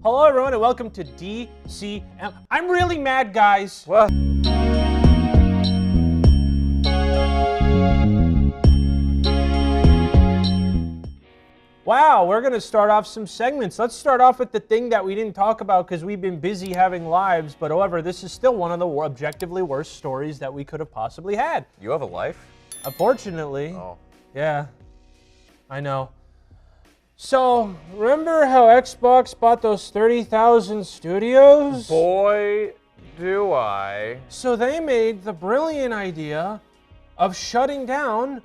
Hello everyone and welcome to DCM. I'm really mad, guys. What? Wow, we're gonna start off some segments. Let's start off with the thing that we didn't talk about because we've been busy having lives, but however, this is still one of the objectively worst stories that we could have possibly had. You have a life? Unfortunately. Oh. Yeah, I know. So, remember how Xbox bought those 30,000 studios? Boy, do I. So they made the brilliant idea of shutting down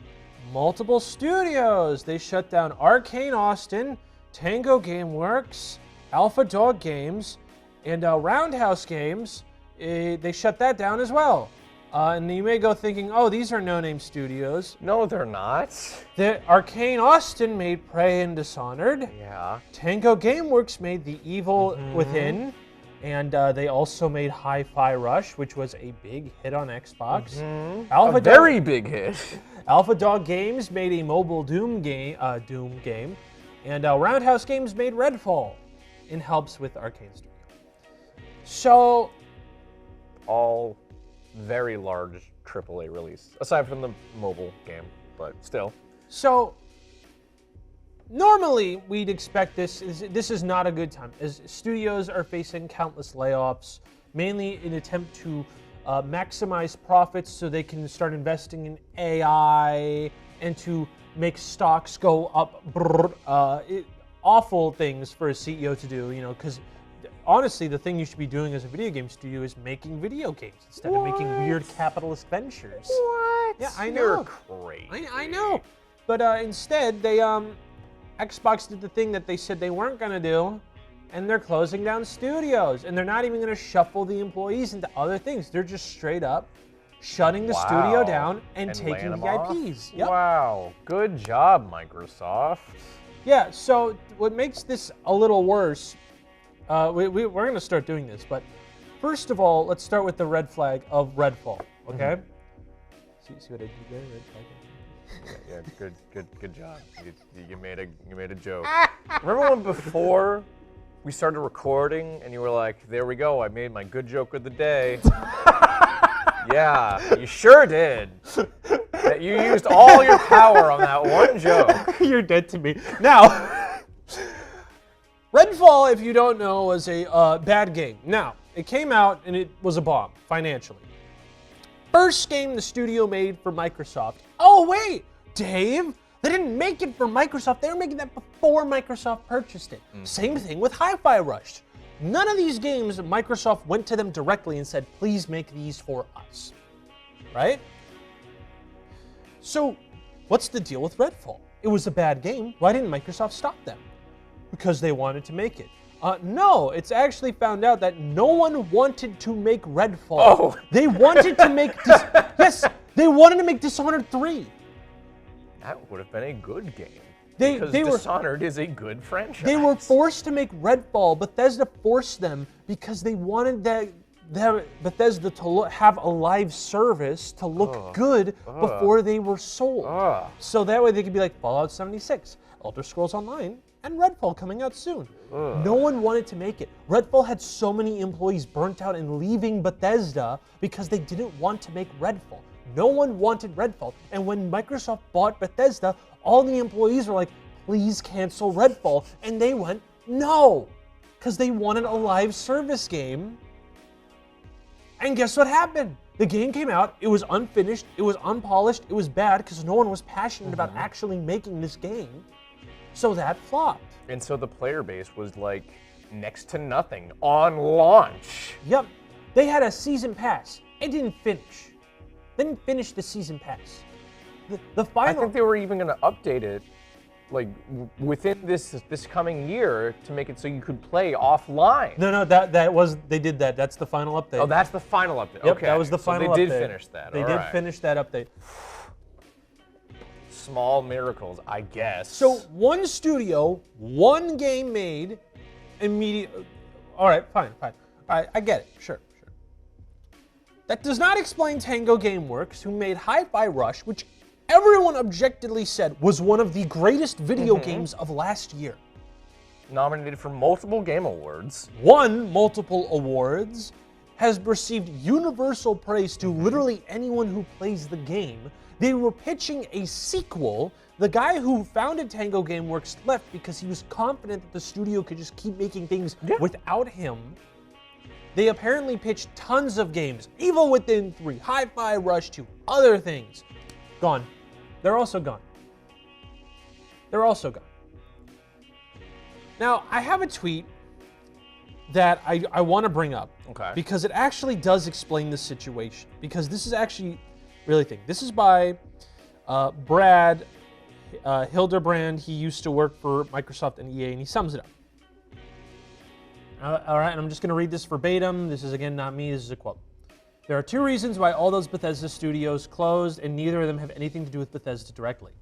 multiple studios. They shut down Arcane Austin, Tango Gameworks, Alpha Dog Games, and Roundhouse Games. They shut that down as well. And you may go thinking, oh, these are no-name studios. No, they're not. The Arcane Austin made Prey and Dishonored. Yeah. Tango Gameworks made The Evil Within. And they also made Hi-Fi Rush, which was a big hit on Xbox. A very big hit. Alpha Dog Games made a mobile Doom game. And Roundhouse Games made Redfall in helps with Arcane Studio. So, All very large AAA release, aside from the mobile game, but still. So, normally we'd expect this is not a good time, as studios are facing countless layoffs, mainly in an attempt to maximize profits so they can start investing in AI and to make stocks go up. Awful things for a CEO to do, because honestly, the thing you should be doing as a video game studio is making video games instead of making weird capitalist ventures. What? Yeah, I know. You're crazy. I know. But instead, they Xbox did the thing that they said they weren't going to do, and they're closing down studios. And they're not even going to shuffle the employees into other things. They're just straight up shutting the studio down and taking the IPs. Yep. Wow. Good job, Microsoft. Yeah, so what makes this a little worse, we're going to start doing this, but first of all, let's start with the red flag of Redfall, okay? See what I did there? Red flag. Yeah, good job. You made a joke. Remember when before we started recording and you were like, there we go, I made my good joke of the day. Yeah, you sure did. You used all your power on that one joke. You're dead to me. Now, Redfall, if you don't know, was a bad game. Now, it came out and it was a bomb, financially. First game the studio made for Microsoft. Oh, wait, Dave, they didn't make it for Microsoft. They were making that before Microsoft purchased it. Same thing with Hi-Fi Rush. None of these games, Microsoft went to them directly and said, please make these for us, right? So, what's the deal with Redfall? It was a bad game. Why didn't Microsoft stop them? Because they wanted to make it. No, it's actually found out that no one wanted to make Redfall. Oh. They wanted to make yes, they wanted to make Dishonored 3. That would have been a good game. They because were Dishonored is a good franchise. They were forced to make Redfall. Bethesda forced them because they wanted Bethesda to have a live service to look good before they were sold. So that way they could be like Fallout 76, Elder Scrolls Online, and Redfall coming out soon. No one wanted to make it. Redfall had so many employees burnt out and leaving Bethesda because they didn't want to make Redfall. No one wanted Redfall. And when Microsoft bought Bethesda, all the employees were like, please cancel Redfall. And they went, no, because they wanted a live service game. And guess what happened? The game came out, it was unfinished, it was unpolished, it was bad because no one was passionate about actually making this game. So that flopped. And so the player base was like next to nothing on launch. Yep. They had a season pass. It didn't finish. They didn't finish the season pass. The final. I think they were even going to update it, like within this coming year, to make it so you could play offline. No, they did that. That's the final update. Oh, that's the final update. Yep, okay, that was the final update. They did finish that. They did finish that update. Small miracles, I guess. So one studio, one game made, immediately. All right, fine. All right, I get it. Sure. That does not explain Tango Gameworks, who made Hi-Fi Rush, which everyone objectively said was one of the greatest video games of last year. nominated for multiple Game Awards. Won multiple awards, has received universal praise to literally anyone who plays the game. They were pitching a sequel. The guy who founded Tango Gameworks left because he was confident that the studio could just keep making things without him. They apparently pitched tons of games, Evil Within 3, Hi-Fi Rush 2, other things. Gone. They're also gone. They're also gone. Now, I have a tweet that I want to bring up. Okay. Because it actually does explain the situation. Because this is actually really thing. This is by Brad Hildebrand. He used to work for Microsoft and EA, and he sums it up. All right, and I'm just going to read this verbatim. This is, again, not me. This is a quote. There are two reasons why all those Bethesda studios closed, and neither of them have anything to do with Bethesda directly.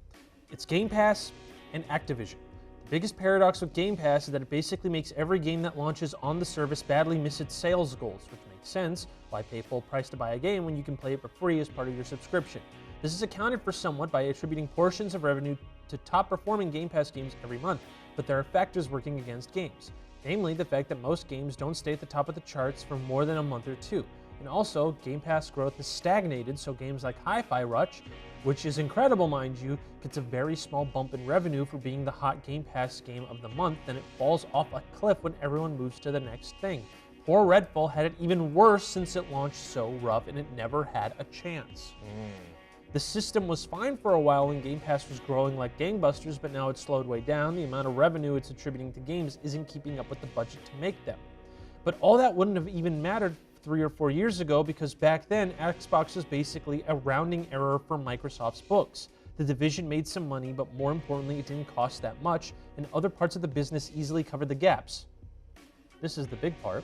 It's Game Pass and Activision. The biggest paradox with Game Pass is that it basically makes every game that launches on the service badly miss its sales goals, which makes sense. Why pay full price to buy a game when you can play it for free as part of your subscription? This is accounted for somewhat by attributing portions of revenue to top-performing Game Pass games every month, but there are factors working against games. Namely, the fact that most games don't stay at the top of the charts for more than a month or two. And also, Game Pass growth has stagnated, so games like Hi-Fi Rush, which is incredible, mind you, gets a very small bump in revenue for being the hot Game Pass game of the month, then it falls off a cliff when everyone moves to the next thing. Poor Redfall had it even worse since it launched so rough and it never had a chance. The system was fine for a while when Game Pass was growing like gangbusters, but now it's slowed way down. The amount of revenue it's attributing to games isn't keeping up with the budget to make them. But all that wouldn't have even mattered 3 or 4 years ago, because back then, Xbox was basically a rounding error for Microsoft's books. The division made some money, but more importantly, it didn't cost that much, and other parts of the business easily covered the gaps. This is the big part.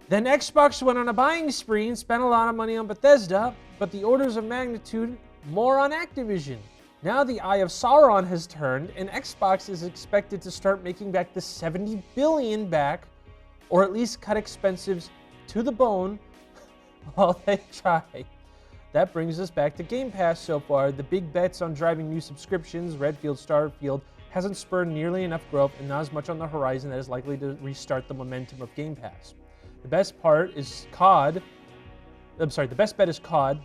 Then Xbox went on a buying spree and spent a lot of money on Bethesda, but the orders of magnitude more on Activision. Now the Eye of Sauron has turned, and Xbox is expected to start making back the $70 billion back, or at least cut expenses to the bone while they try. That brings us back to Game Pass so far. The big bets on driving new subscriptions, Redfield, Starfield, hasn't spurred nearly enough growth and not as much on the horizon that is likely to restart the momentum of Game Pass. The best bet is COD,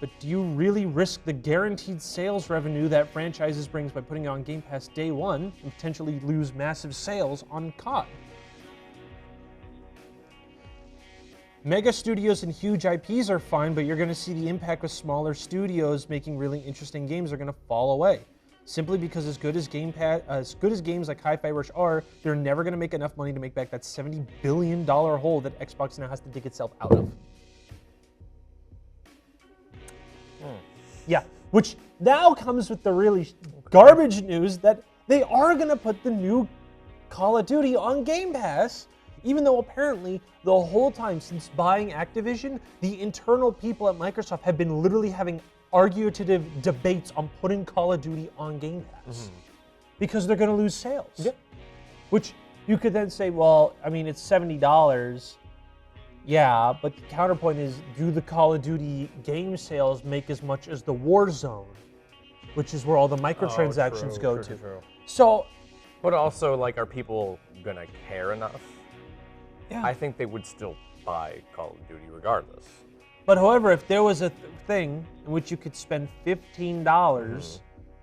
but do you really risk the guaranteed sales revenue that franchises brings by putting it on Game Pass day one and potentially lose massive sales on COD? Mega studios and huge IPs are fine, but you're going to see the impact with smaller studios making really interesting games are going to fall away. Simply because as good as games like Hi-Fi Rush are, they're never going to make enough money to make back that $70 billion hole that Xbox now has to dig itself out of. Yeah, which now comes with the really garbage news that they are going to put the new Call of Duty on Game Pass, even though apparently the whole time since buying Activision, the internal people at Microsoft have been literally having argumentative debates on putting Call of Duty on Game Pass because they're going to lose sales. Yep. Which you could then say, well, I mean, it's $70. Yeah, but the counterpoint is, do the Call of Duty game sales make as much as the Warzone, which is where all the microtransactions go to? True. So, but also, like, are people gonna care enough? Yeah. I think they would still buy Call of Duty regardless. But however, if there was a thing in which you could spend $15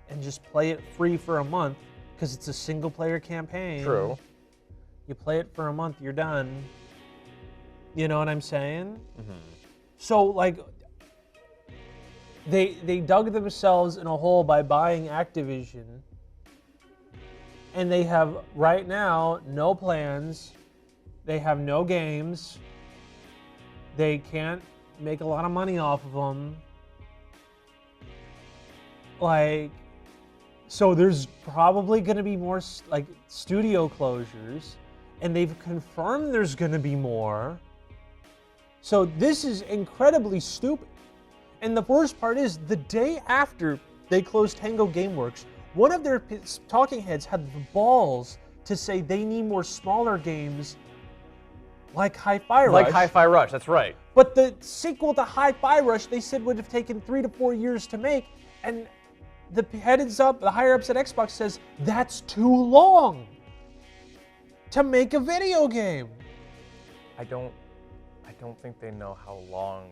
and just play it free for a month, because it's a single-player campaign. True. You play it for a month, you're done. You know what I'm saying? So, like, they dug themselves in a hole by buying Activision, and they have, right now, no plans. They have no games. They can't make a lot of money off of them. Like, so there's probably going to be more, like, studio closures, and they've confirmed there's going to be more. So this is incredibly stupid. And the worst part is, the day after they closed Tango Gameworks, one of their talking heads had the balls to say they need more smaller games like Hi-Fi Rush. Like Hi-Fi Rush, that's right. But the sequel to Hi-Fi Rush, they said would have taken 3 to 4 years to make, and the higher ups at Xbox says that's too long. to make a video game. I don't think they know how long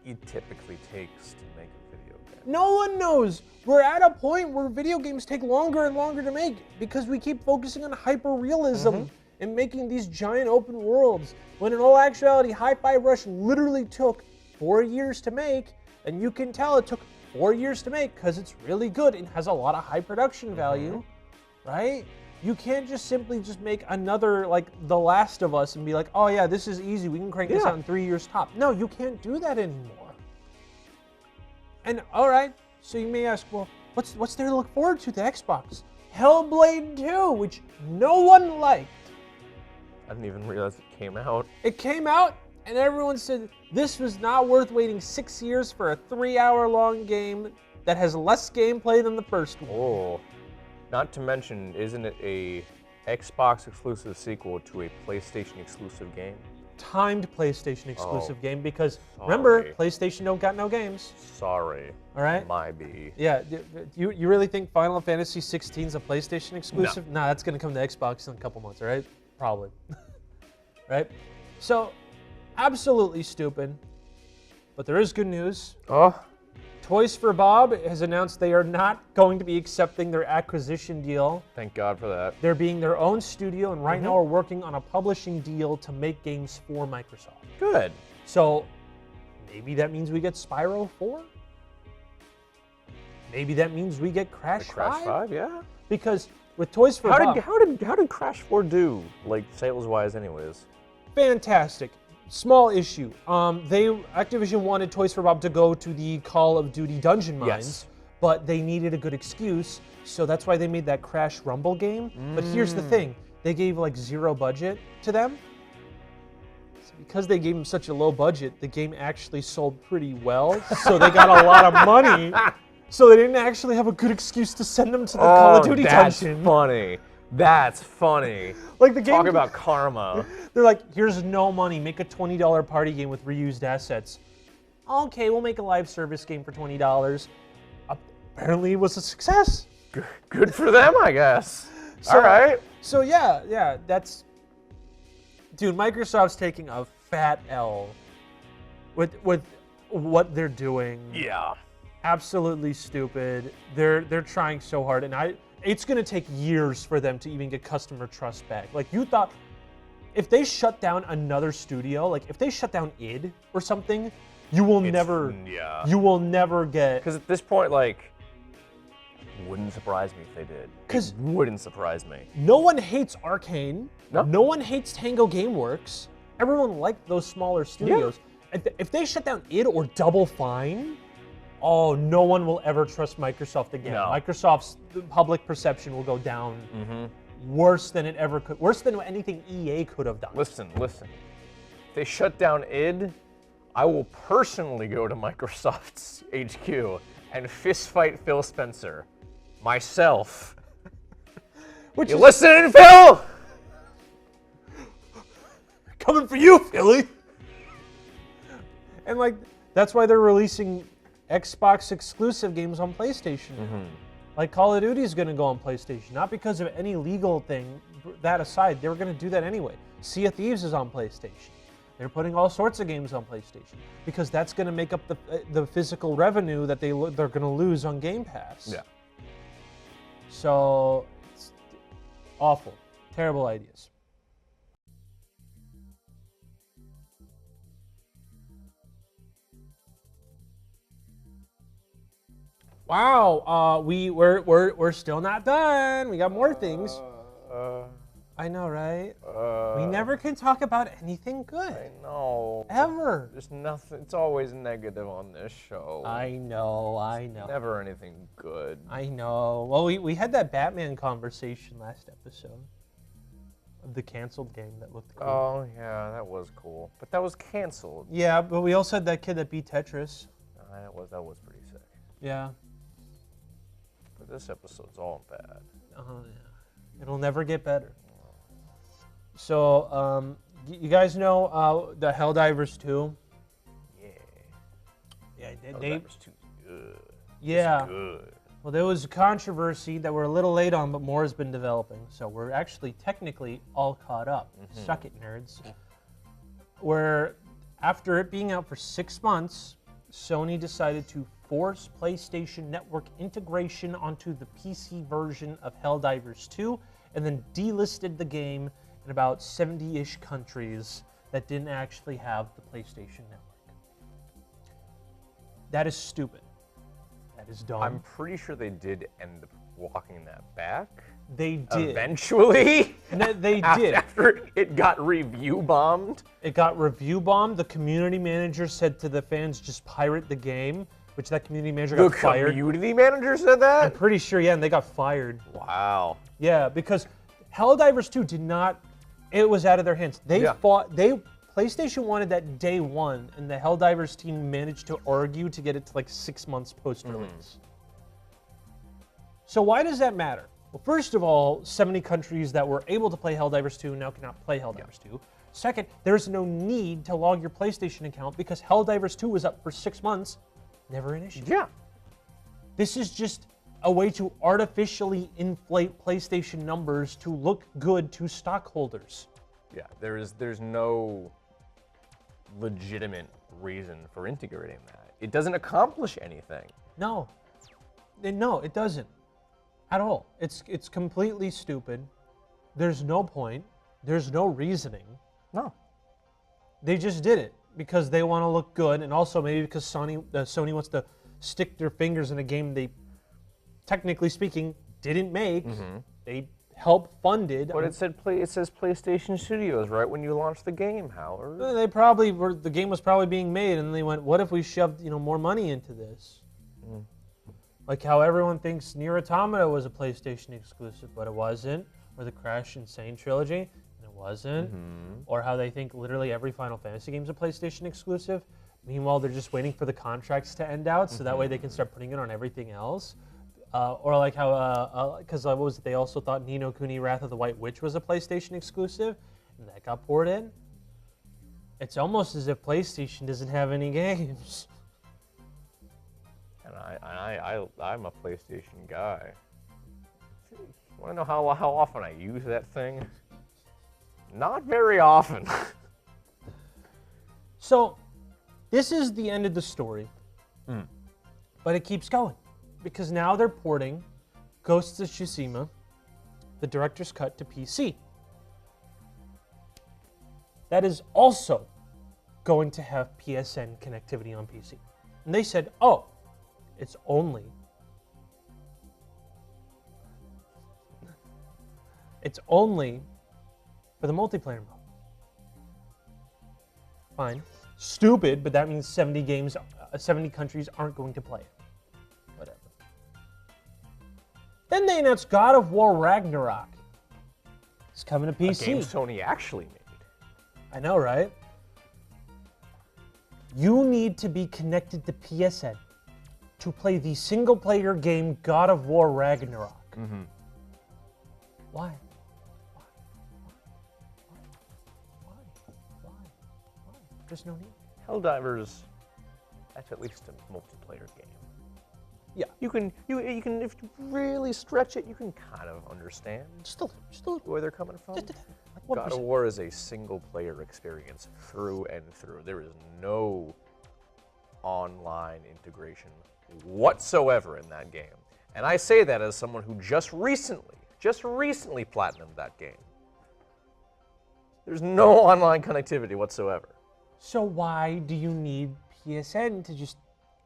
it typically takes to make a video game. No one knows. We're at a point where video games take longer and longer to make because we keep focusing on hyper-realism and making these giant open worlds, when in all actuality, Hi-Fi Rush literally took 4 years to make, and you can tell it took 4 years to make because it's really good and has a lot of high production value, right? You can't just simply just make another, like, The Last of Us and be like, oh yeah, this is easy, we can crank this out in 3 years top. No, you can't do that anymore. And all right, so you may ask, well, what's there to look forward to the Xbox? Hellblade 2, which no one liked. I didn't even realize it came out. It came out, and everyone said this was not worth waiting 6 years for a 3-hour-long game that has less gameplay than the first one. Oh, not to mention, isn't it a Xbox exclusive sequel to a PlayStation exclusive game? Timed PlayStation exclusive game because remember, PlayStation don't got no games. Sorry. All right. My B. Yeah. You really think Final Fantasy 16 is a PlayStation exclusive? No, that's gonna come to Xbox in a couple months. All right. Probably. Right. So, absolutely stupid. But there is good news. Toys for Bob has announced they are not going to be accepting their acquisition deal. Thank God for that. They're being their own studio, and right now are working on a publishing deal to make games for Microsoft. Good. So maybe that means we get Spyro 4? Maybe that means we get Crash 5? Crash 5, yeah. Because with Toys for Bob... How did Crash 4 do, like, sales-wise anyways? Fantastic. Small issue. Activision wanted Toys for Bob to go to the Call of Duty Dungeon Mines, but they needed a good excuse, so that's why they made that Crash Rumble game. But here's the thing, they gave like 0 budget to them. So because they gave them such a low budget, the game actually sold pretty well, so they got a lot of money. So they didn't actually have a good excuse to send them to the Call of Duty Dungeon. That's funny. That's funny. Like the game. Talk about karma. They're like, here's no money. Make a $20 party game with reused assets. Okay, we'll make a live service game for $20. Apparently, it was a success. Good for them, I guess. So, all right. So yeah, that's. Dude, Microsoft's taking a fat L with what they're doing. Yeah. Absolutely stupid. They're trying so hard, and it's going to take years for them to even get customer trust back. Like, you thought, if they shut down another studio, like if they shut down id or something, you will never get. Because at this point, like, wouldn't surprise me if they did. It wouldn't surprise me. No one hates Arcane. No one hates Tango Gameworks. Everyone liked those smaller studios. Yeah. If they shut down id or Double Fine, oh, no one will ever trust Microsoft again. No. Microsoft's public perception will go down worse than it ever could. Worse than anything EA could have done. Listen. If they shut down id, I will personally go to Microsoft's HQ and fist fight Phil Spencer. Myself. You listening, Phil? Coming for you, Philly. And like, that's why they're releasing Xbox exclusive games on PlayStation. Like Call of Duty is going to go on PlayStation, not because of any legal thing. That aside, they were going to do that anyway. Sea of Thieves is on PlayStation. They're putting all sorts of games on PlayStation because that's going to make up the physical revenue that they're going to lose on Game Pass. Yeah. So, it's awful, terrible ideas. Wow, we're still not done. We got more things. I know, right? We never can talk about anything good. I know. Ever. There's nothing. It's always negative on this show. I know. Never anything good. I know. Well, we had that Batman conversation last episode of the canceled game that looked cool. Oh yeah, that was cool. But that was canceled. Yeah, but we also had that kid that beat Tetris. That was pretty sick. Yeah. But this episode's all bad. Oh yeah. It'll never get better. So, you guys know the Helldivers 2? Yeah. Yeah, Helldivers 2 is good. Yeah. It's good. Well, there was a controversy that we're a little late on, but more has been developing. So we're actually technically all caught up. Suck it, nerds. Where after it being out for 6 months, Sony decided to force PlayStation Network integration onto the PC version of Helldivers 2, and then delisted the game in about 70-ish countries that didn't actually have the PlayStation Network. That is stupid. That is dumb. I'm pretty sure they did end up walking that back. They did. Eventually. They did. After it got review bombed. It got review bombed. The community manager said to the fans, just pirate the game, which that community manager got fired. The community manager said that? I'm pretty sure, yeah, and they got fired. Wow. Yeah, because Helldivers 2 did not, it was out of their hands. PlayStation wanted that day one, and the Helldivers team managed to argue to get it to like 6 months post-release. So why does that matter? Well, first of all, 70 countries that were able to play Helldivers 2 now cannot play Helldivers 2. Second, there's no need to log your PlayStation account because Helldivers 2 was up for 6 months, never an issue. Yeah. This is just a way to artificially inflate PlayStation numbers to look good to stockholders. Yeah, there's no legitimate reason for integrating that. It doesn't accomplish anything. No. No, it doesn't. At all. It's completely stupid. There's no point. There's no reasoning. No. They just did it because they want to look good, and also maybe because Sony wants to stick their fingers in a game they, technically speaking, didn't make. They helped fund it. But it says PlayStation Studios right when you launched the game, Howard. They probably were. The game was probably being made, and they went, "What if we shoved more money into this?" Like how everyone thinks Nier Automata was a PlayStation exclusive, but it wasn't. Or the Crash Insane trilogy, and it wasn't. Or how they think literally every Final Fantasy game is a PlayStation exclusive. Meanwhile, they're just waiting for the contracts to end out, so that way they can start putting it on everything else. Or like how, because what was it? They also thought Ni no Kuni: Wrath of the White Witch was a PlayStation exclusive, and that got poured in. It's almost as if PlayStation doesn't have any games. And I'm a PlayStation guy. You want to know how often I use that thing? Not very often. So, this is the end of the story. But it keeps going. Because now they're porting Ghosts of Tsushima, the director's cut, to PC. That is also going to have PSN connectivity on PC. And they said, oh, it's only for the multiplayer mode. Fine. Stupid, but that means 70 countries aren't going to play it. Whatever. Then they announced God of War Ragnarok. It's coming to PC. A game Sony actually made. I know, right? You need to be connected to PSN to play the single-player game God of War Ragnarok. Why? There's no need. Helldivers, that's at least a multiplayer game. Yeah. You can, if you really stretch it, you can kind of understand Still where they're coming from. like God of War is a single-player experience through and through. There is no online integration whatsoever in that game. And I say that as someone who just recently platinumed that game. There's no online connectivity whatsoever. So why do you need PSN to just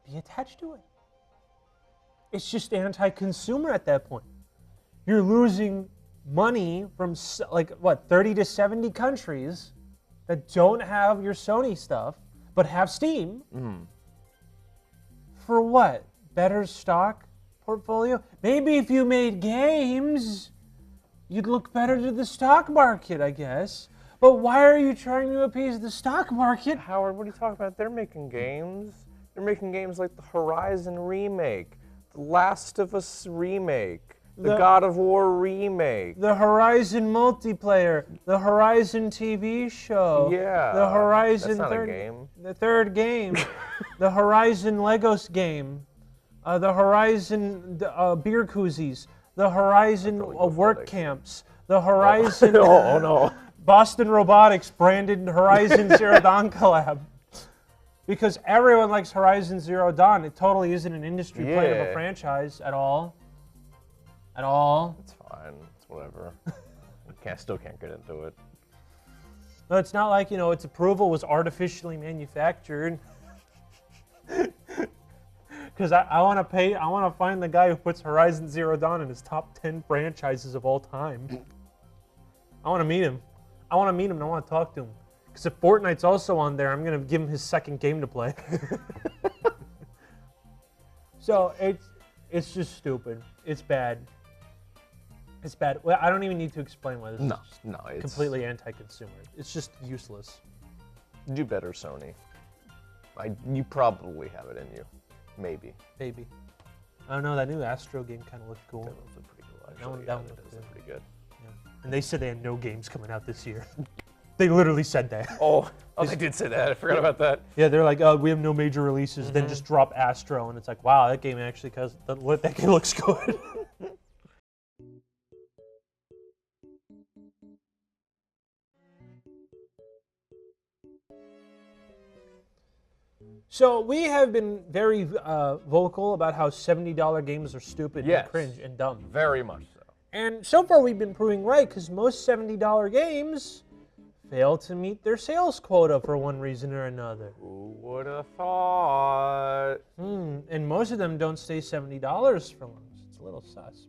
be attached to it? It's just anti-consumer at that point. You're losing money from 30 to 70 countries that don't have your Sony stuff but have Steam. For what? Better stock portfolio? Maybe if you made games, you'd look better to the stock market, I guess. But why are you trying to appease the stock market? Howard, what are you talking about? They're making games. They're making games like the Horizon remake, the Last of Us remake, the God of War remake. The Horizon multiplayer, the Horizon TV show. Yeah. The Horizon that's not a game. The third game. The Horizon Legos game. the Horizon beer koozies, the Horizon work camps, the Horizon Oh no. Boston Robotics branded Horizon Zero Dawn collab. Because everyone likes Horizon Zero Dawn. It totally isn't an industry play of a franchise at all. At all. It's fine. It's whatever. Still can't get into it. No, it's not like, its approval was artificially manufactured. Because I want to find the guy who puts Horizon Zero Dawn in his top 10 franchises of all time. I want to meet him. I want to meet him and I want to talk to him. Because if Fortnite's also on there, I'm going to give him his second game to play. So it's just stupid. It's bad. It's bad. Well, I don't even need to explain why this is it's completely anti-consumer. It's just useless. Do better, Sony. You probably have it in you. Maybe. Maybe. I don't know. That new Astro game kind of looked cool. That one's pretty cool, actually. That one looked pretty good. Yeah. And they said they had no games coming out this year. They literally said that. Oh, they did say that. I forgot about that. Yeah, they're like, oh, we have no major releases. Then just drop Astro, and it's like, wow, that game actually, that game looks good. So we have been very vocal about how $70 games are stupid and cringe and dumb. Very much so. And so far we've been proving right, because most $70 games fail to meet their sales quota for one reason or another. Who would have thought? And most of them don't stay $70 for long. It's a little sus.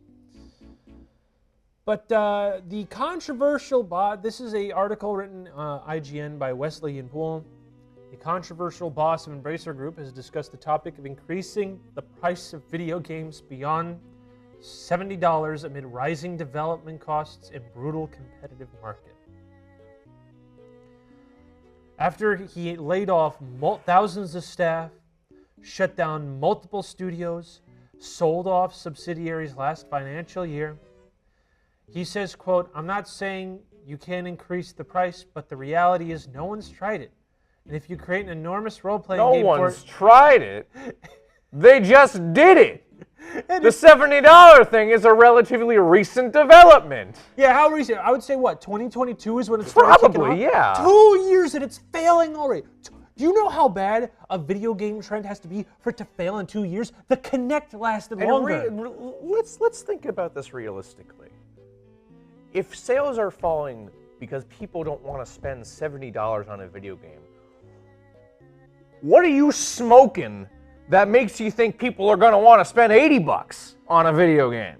But the controversial this is an article written IGN by Wesley and Poole. The controversial boss of Embracer Group has discussed the topic of increasing the price of video games beyond $70 amid rising development costs and brutal competitive market. After he laid off thousands of staff, shut down multiple studios, sold off subsidiaries last financial year, he says, quote, "I'm not saying you can't increase the price, but the reality is no one's tried it. And if you create an enormous role-playing game No one's tried it. They just did it. The $70 thing is a relatively recent development. Yeah, how recent? I would say what, 2022 is when it started kicking off? Probably, yeah. 2 years and it's failing already. Do you know how bad a video game trend has to be for it to fail in 2 years? The Kinect lasted longer. Let's think about this realistically. If sales are falling because people don't want to spend $70 on a video game, what are you smoking that makes you think people are going to want to spend $80 on a video game?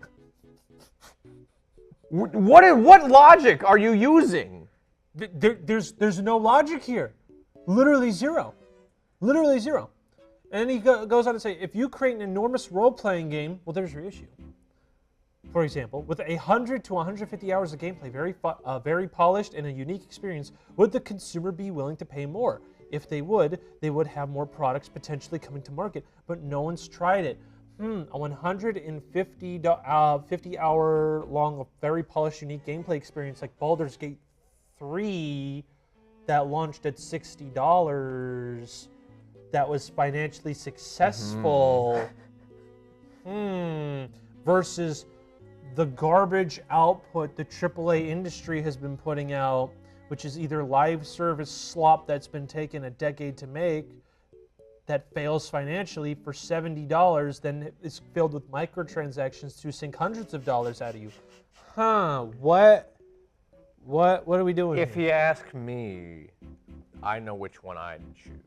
What logic are you using? There's no logic here. Literally zero. Literally zero. And he goes on to say, if you create an enormous role-playing game, well, there's your issue. For example, with 100 to 150 hours of gameplay, very polished and a unique experience, would the consumer be willing to pay more? If they would have more products potentially coming to market, but no one's tried it. A 150-hour long, very polished, unique gameplay experience like Baldur's Gate 3 that launched at $60 that was financially successful versus the garbage output the AAA industry has been putting out, which is either live service slop that's been taken a decade to make that fails financially for $70, then it's filled with microtransactions to sink hundreds of dollars out of you. What are we doing If here? you ask me, I know which one I'd choose.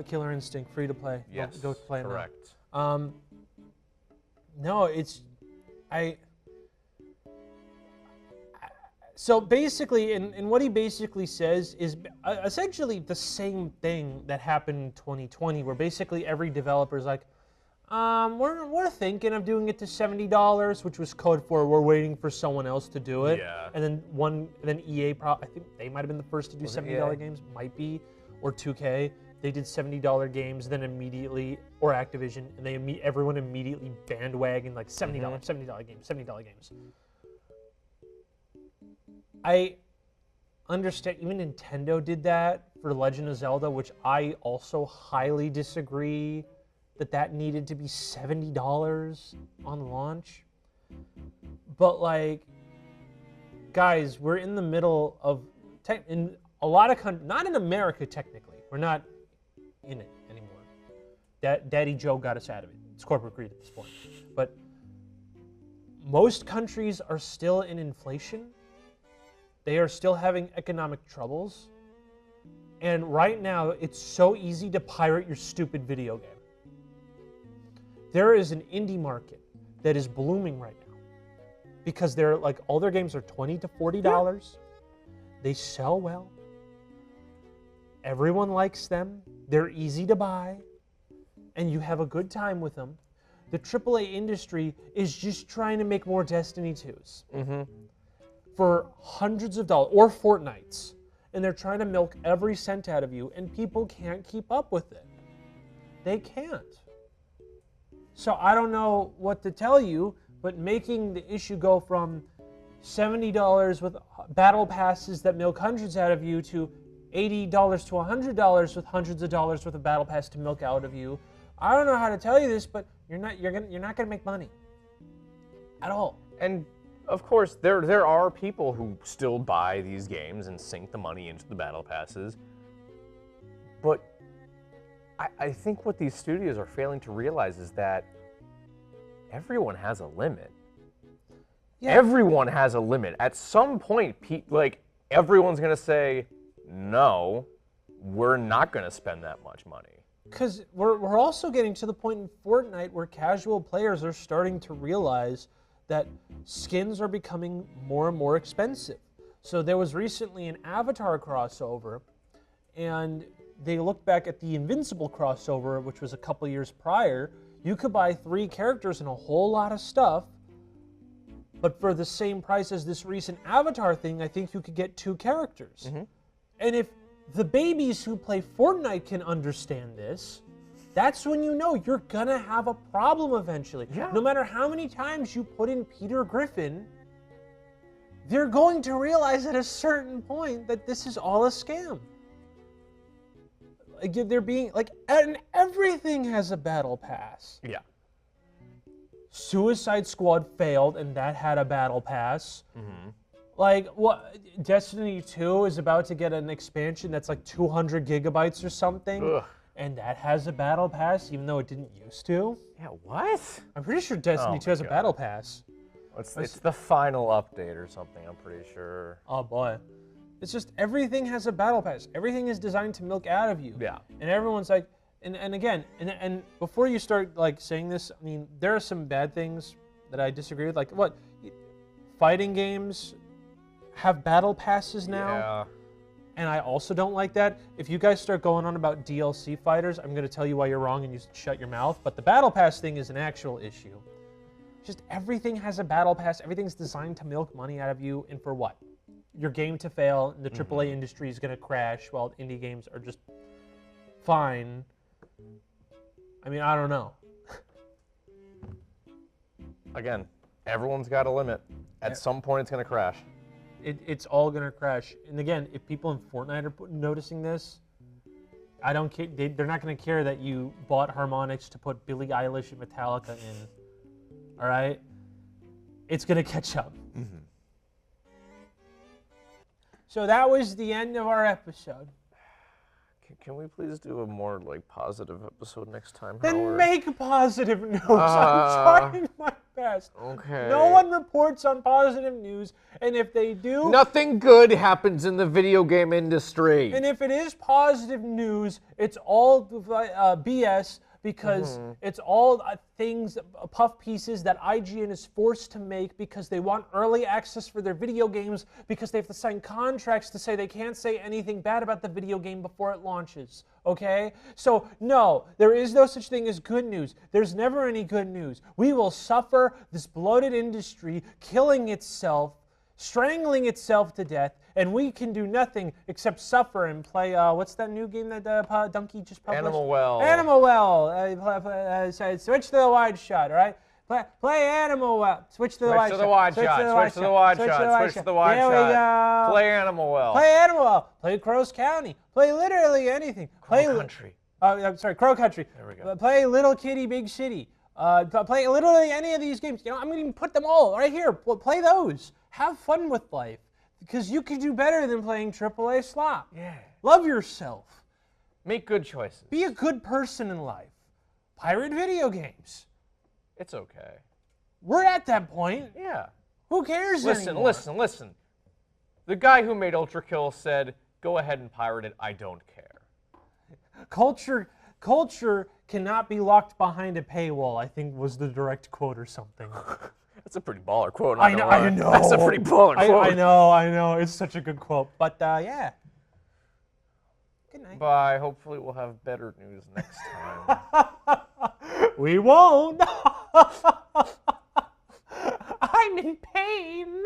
Killer Instinct, free to play. Yes, go play now. correct. No, so basically, and what he basically says is essentially the same thing that happened in 2020, where basically every developer's like, we're thinking of doing it to $70, which was code for we're waiting for someone else to do it. Yeah. And then EA, I think they might have been the first to do $70 games, might be, or 2K. They did $70 games, then immediately, or Activision, and everyone immediately bandwagoned like $70 games, $70 games. I understand, even Nintendo did that for Legend of Zelda, which I also highly disagree that needed to be $70 on launch. But like, guys, we're in the middle of in a lot of countries, not in America technically. We're not in it anymore. Daddy Joe got us out of it. It's corporate greed at this point. But most countries are still in inflation. They are still having economic troubles. And right now, it's so easy to pirate your stupid video game. There is an indie market that is blooming right now because they're like all their games are $20 to $40. Yeah. They sell well. Everyone likes them. They're easy to buy, and you have a good time with them. The AAA industry is just trying to make more Destiny 2s for hundreds of dollars, or Fortnites, and they're trying to milk every cent out of you, and people can't keep up with it. They can't. So I don't know what to tell you, but making the issue go from $70 with battle passes that milk hundreds out of you to $80 to $100 with hundreds of dollars worth of battle pass to milk out of you. I don't know how to tell you this, but you're not gonna make money at all. And of course, there are people who still buy these games and sink the money into the battle passes. But I think what these studios are failing to realize is that everyone has a limit. Yeah. Everyone has a limit. At some point, like everyone's gonna say, no, we're not gonna spend that much money. Because we're also getting to the point in Fortnite where casual players are starting to realize that skins are becoming more and more expensive. So there was recently an Avatar crossover, and they looked back at the Invincible crossover, which was a couple years prior. You could buy 3 characters and a whole lot of stuff, but for the same price as this recent Avatar thing, I think you could get 2 characters. And if the babies who play Fortnite can understand this, that's when you know you're gonna have a problem eventually. Yeah. No matter how many times you put in Peter Griffin, they're going to realize at a certain point that this is all a scam. Like they're being like, and everything has a battle pass. Yeah. Suicide Squad failed, and that had a battle pass. Like, what? Destiny 2 is about to get an expansion that's like 200 gigabytes or something, and that has a battle pass, even though it didn't used to. Yeah, what? I'm pretty sure Destiny 2 has a battle pass. It's the final update or something, I'm pretty sure. Oh, boy. It's just everything has a battle pass. Everything is designed to milk out of you. Yeah. And everyone's like, and again, and before you start like saying this, I mean, there are some bad things that I disagree with. Like, what? Fighting games have battle passes now. Yeah. And I also don't like that. If you guys start going on about DLC fighters, I'm going to tell you why you're wrong and you shut your mouth. But the battle pass thing is an actual issue. Just everything has a battle pass. Everything's designed to milk money out of you. And for what? Your game to fail, and the AAA industry is going to crash while indie games are just fine. I mean, I don't know. Again, everyone's got a limit. At some point, it's going to crash. It's all going to crash. And again, if people in Fortnite are noticing this, I don't care. They're not going to care that you bought harmonics to put Billie Eilish and Metallica in. All right? It's going to catch up. So that was the end of our episode. Can we please do a more like positive episode next time, Then Howard? make positive news. I'm trying my best. Okay. No one reports on positive news, and if they do... Nothing good happens in the video game industry. And if it is positive news, it's all BS, because it's all things, puff pieces that IGN is forced to make because they want early access for their video games, because they have to sign contracts to say they can't say anything bad about the video game before it launches, okay? So, no, there is no such thing as good news. There's never any good news. We will suffer this bloated industry killing itself, strangling itself to death, and we can do nothing except suffer and play, what's that new game that Donkey just published? Animal Well. Animal Well. Switch to the wide shot, all right? Play Animal Well. Switch to the wide shot. Switch to the wide shot. There we go. Play Animal Well. Play Animal Well. Play Crows County. Play literally anything. Play Country. I'm sorry, Crow Country. There we go. Play Little Kitty, Big City. Play literally any of these games. I'm going to put them all right here. Play those. Have fun with life. Because you could do better than playing AAA slot. Yeah. Love yourself. Make good choices. Be a good person in life. Pirate video games. It's okay. We're at that point. Yeah. Who cares anymore? Listen. The guy who made Ultra Kill said, go ahead and pirate it. I don't care. Culture cannot be locked behind a paywall, I think was the direct quote or something. That's a pretty baller quote. I know. That's a pretty baller quote. I know. It's such a good quote. But yeah. Good night. Bye. Hopefully we'll have better news next time. We won't. I'm in pain.